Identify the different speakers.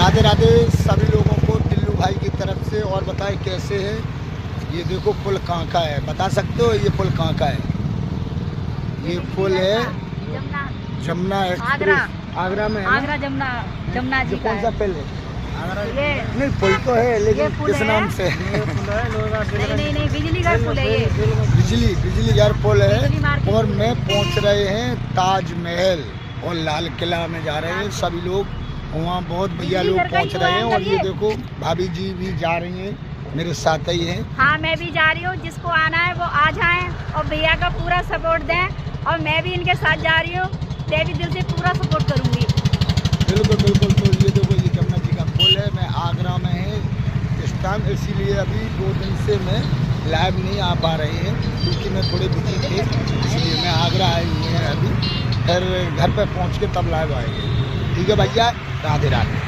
Speaker 1: राधे राधे सभी लोगों को टिल्लू भाई की तरफ से। और बताएं कैसे है। ये देखो पुल कहाँ का है, बता सकते हो ये पुल कहाँ का है? ये पुल है जमुना एक्सप्रेस, आगरा में है।
Speaker 2: आगरा जमुना जी का
Speaker 1: कौन सा पुल है?
Speaker 2: ये
Speaker 1: नहीं पुल तो है लेकिन किस नाम से?
Speaker 2: नहीं बिजली घर पुल है ये।
Speaker 1: बिजली घर पुल
Speaker 2: बिजली
Speaker 1: है।
Speaker 2: मार्केट
Speaker 1: और
Speaker 2: पुल
Speaker 1: मैं पहुंच रहे हैं ताजमहल और लाल किला में जा रहे हैं सभी लोग। वहाँ बहुत भैया लोग पहुंच रहे हैं। और ये देखो भाभी जी भी जा रही हैं, मेरे साथ ही हैं।
Speaker 2: हाँ मैं भी जा रही हूँ, जिसको आना है वो आ जाए और भैया का पूरा सपोर्ट दें। और मैं भी इनके साथ जा रही हूँ, देवी दिल से पूरा सपोर्ट करूँगी।
Speaker 1: बिल्कुल बिल्कुल। तो ये देखो ये जमुना जी का पुल है। मैं आगरा में है इस टाइम, इसीलिए अभी 2 दिन से मैं लाइव नहीं आ पा रही है क्योंकि मैं थोड़े बिजी थे, इसलिए मैं आगरा आई हुई है अभी। फिर घर पे पहुँच के तब लाइव आएंगे। ठीक है भैया, राधे राधे।